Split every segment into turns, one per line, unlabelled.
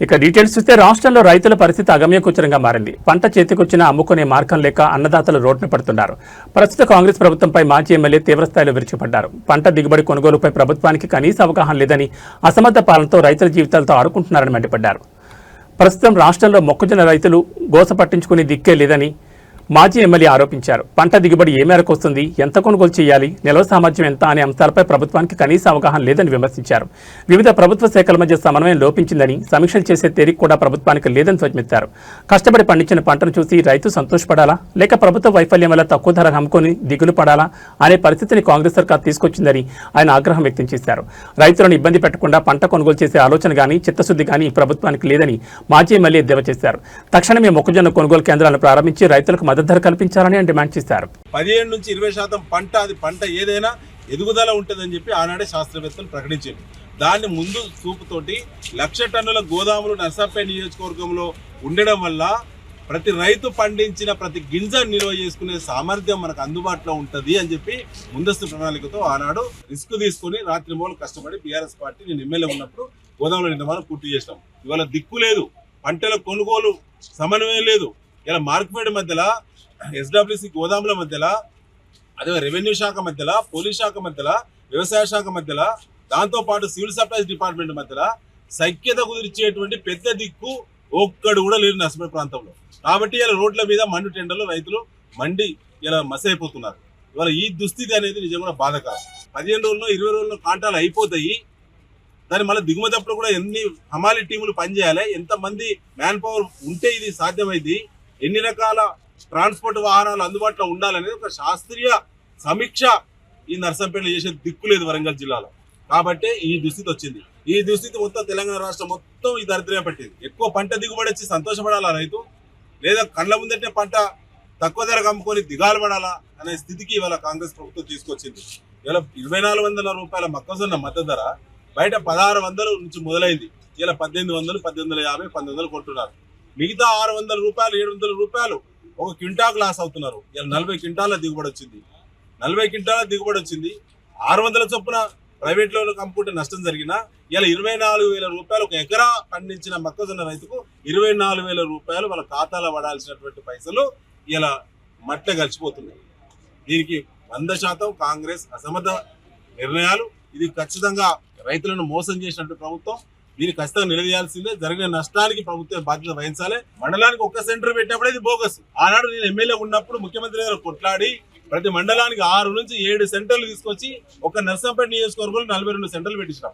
ఇక డీటెయిల్స్ చూస్తే రాష్ట్రంలో రైతుల పరిస్థితి అగమ్యగోచరంగా మారింది. పంట చేతికొచ్చినా అమ్ముకునే మార్గం లేక అన్నదాతలు రోడ్డున పడుతున్నారు. ప్రస్తుత కాంగ్రెస్ ప్రభుత్వంపై మాజీ ఎమ్మెల్యే తీవ్రస్థాయిలో విరుచుకుపడ్డారు. పంట దిగుబడి కొనుగోలుపై ప్రభుత్వానికి కనీస అవగాహన లేదని, అసమర్థ పాలనతో రైతుల జీవితాలతో ఆడుకుంటున్నారని మండిపడ్డారు. ప్రస్తుతం రాష్ట్రంలో మొక్కజొన్న రైతులు గోస పట్టించుకునే దిక్కే లేదని మాజీ ఎమ్మెల్యే ఆరోపించారు. పంట దిగుబడి ఏ మేరకు వస్తుంది, ఎంత కొనుగోలు చేయాలి, నిల్వ సామర్థ్యం ఎంత అనే అంశాలపై ప్రభుత్వానికి కనీస అవగాహన లేదని విమర్శించారు. వివిధ ప్రభుత్వ శాఖల మధ్య సమన్వయం లోపించిందని, సమీక్షలు చేసే తేలిక కూడా ప్రభుత్వానికి లేదని ధ్వజమెత్తారు. కష్టపడి పండించిన పంటను చూసి రైతు సంతోషపడాలా, లేక ప్రభుత్వ వైఫల్యం వల్ల తక్కువ ధరకు అమ్ముకొని దిగులు పడాలా అనే పరిస్థితిని కాంగ్రెస్ సర్కార్ తీసుకొచ్చిందని ఆయన ఆగ్రహం వ్యక్తం చేశారు. రైతులను ఇబ్బంది పెట్టకుండా పంట కొనుగోలు చేసే ఆలోచన కానీ చిత్తశుద్ధి కానీ ప్రభుత్వానికి లేదని మాజీ ఎమ్మెల్యే ఎద్దేవా చేశారు. తక్షణమే మొక్కజొన్న కొనుగోలు కేంద్రాలను ప్రారంభించి రైతులకు మద్దతు ధర కల్పించాలని డిమాండ్ చేశారు.
17 నుంచి 20% పంట ఏదైనా ఎదుగుదల ఉంటుందని చెప్పి ఆనాడే శాస్త్రవేత్తలు ప్రకటించారు. దాన్ని ముందు చూపుతోటి 1,00,000 టన్నుల గోదాములు నర్సాపేట నియోజకవర్గంలో ఉండడం వల్ల ప్రతి రైతు పండించిన ప్రతి గింజ నిల్వ చేసుకునే సామర్థ్యం మనకు అందుబాటులో ఉంటుంది అని చెప్పి ముందస్తు ప్రణాళికతో ఆనాడు రిస్క్ తీసుకుని రాత్రి మూలు కష్టపడి బీఆర్ఎస్ పార్టీ నేను ఎమ్మెల్యే ఉన్నప్పుడు గోదాముల నిర్మాణం పూర్తి చేసినాం. ఇవాళ దిక్కు లేదు, పంటల కొనుగోలు సమన్వయం లేదు. ఇలా మార్కెట్ మధ్యలో ఎస్డబ్ల్యూసి గోదాముల మధ్యలో, అదే రెవెన్యూ శాఖ మధ్యలో, పోలీస్ శాఖ మధ్యలో, వ్యవసాయ శాఖ మధ్యలో, దాంతోపాటు సివిల్ సప్లైస్ డిపార్ట్మెంట్ మధ్యలో సఖ్యత కుదిర్చేటువంటి పెద్ద దిక్కు ఒక్కడు కూడా లేరు నర్సపేట ప్రాంతంలో. కాబట్టి ఇలా రోడ్ల మీద మండు టెండర్లు రైతులు మండి ఇలా మసైపోతున్నారు. ఇవాళ ఈ దుస్థితి అనేది నిజంగా కూడా బాధకరం. 15 రోజుల్లో 20 రోజుల్లో కాంటాలు అయిపోతాయి. దాని మళ్ళీ దిగుమతి అప్పుడు కూడా ఎన్ని హమాలి టీములు పనిచేయాలి, ఎంతమంది మ్యాన్ పవర్ ఉంటే ఇది సాధ్యమైంది, ఎన్ని రకాల ట్రాన్స్పోర్ట్ వాహనాలు అందుబాటులో ఉండాలనేది ఒక శాస్త్రీయ సమీక్ష ఈ నర్సంపేటలో చేసే దిక్కు లేదు వరంగల్ జిల్లాలో. కాబట్టి ఈ దుస్థితి వచ్చింది. ఈ దుస్థితి మొత్తం తెలంగాణ రాష్ట్రం మొత్తం ఈ దరిద్రమే పట్టింది. ఎక్కువ పంట దిగుబడి వచ్చి సంతోషపడాలా రైతు, లేదా కళ్ళ ముందంటే పంట తక్కువ ధరకు అమ్ముకొని దిగాలు పడాలా అనే స్థితికి ఇవాళ కాంగ్రెస్ ప్రభుత్వం తీసుకొచ్చింది. ఇవాళ 2,400 రూపాయల మొక్కజొన్న మద్దతు ధర బయట 1,600 నుంచి మొదలైంది. ఇలా 1,800, 1,850, 1,900 కొంటున్నారు. మిగతా 600 రూపాయలు, 700 రూపాయలు ఒక క్వింటాకు లాస్ అవుతున్నారు. ఇలా 40 క్వింటాల దిగుబడి వచ్చింది. 40 క్వింటాల దిగుబడి వచ్చింది. 600 చొప్పున ప్రైవేట్లో అమ్ముకుంటే నష్టం జరిగినా ఇలా 24,000 రూపాయలు ఒక ఎకరా పండించిన మొక్కజొన్న రైతుకు 24,000 రూపాయలు వాళ్ళ ఖాతాలో పడాల్సినటువంటి పైసలు ఇలా మట్ల కలిసిపోతున్నాయి. దీనికి 100% కాంగ్రెస్ అసమర్థ నిర్ణయాలు. ఇది ఖచ్చితంగా రైతులను మోసం చేసినట్టు ప్రభుత్వం. దీన్ని ఖచ్చితంగా నిలదీయాల్సిందే. జరిగిన నష్టానికి ప్రభుత్వం బాధ్యత వహించాలి. మండలానికి ఒక్క సెంటర్ పెట్టినప్పుడు ఇది బోగస్. ఆనాడు నేను ఎమ్మెల్యే ఉన్నప్పుడు ముఖ్యమంత్రి గారు కొట్లాడి ప్రతి మండలానికి 6 నుంచి 7 సెంటర్లు తీసుకొచ్చి ఒక నర్సంపేట నియోజకవర్గంలో 42 సెంటర్లు పెట్టించినాం.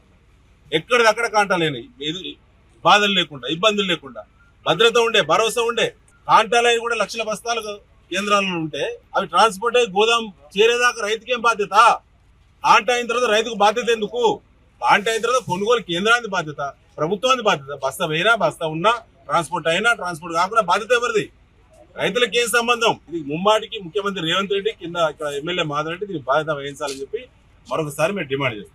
ఎక్కడిదక్కడ కాంటాలేని బాధలు లేకుండా, ఇబ్బందులు లేకుండా, భద్రత ఉండే, భరోసా ఉండే. కాంటాలవి కూడా 1,00,000 బస్తాలు కేంద్రాలలో ఉంటే అవి ట్రాన్స్పోర్ట్ అయ్యి గోదాం చేరేదాకా రైతుకేం బాధ్యత? కాంటా అయిన తర్వాత రైతుకు బాధ్యత ఎందుకు? కాంటా అయిన తర్వాత కొనుగోలు కేంద్రానికి బాధ్యత, ప్రభుత్వానికి బాధ్యత. బస్తా వేయినా, బస్తా ఉన్నా, ట్రాన్స్పోర్ట్ అయినా, ట్రాన్స్పోర్ట్ కాకుండా బాధ్యత ఎవరిది? రైతులకు ఏం సంబంధం? ఇది ముమ్మాటికి ముఖ్యమంత్రి రేవంత్ రెడ్డి కింద ఇక్కడ ఎమ్మెల్యే మాధవ్ రెడ్డి దీనికి బాధ్యత వహించాలని చెప్పి మరొకసారి మేము డిమాండ్ చేస్తాం.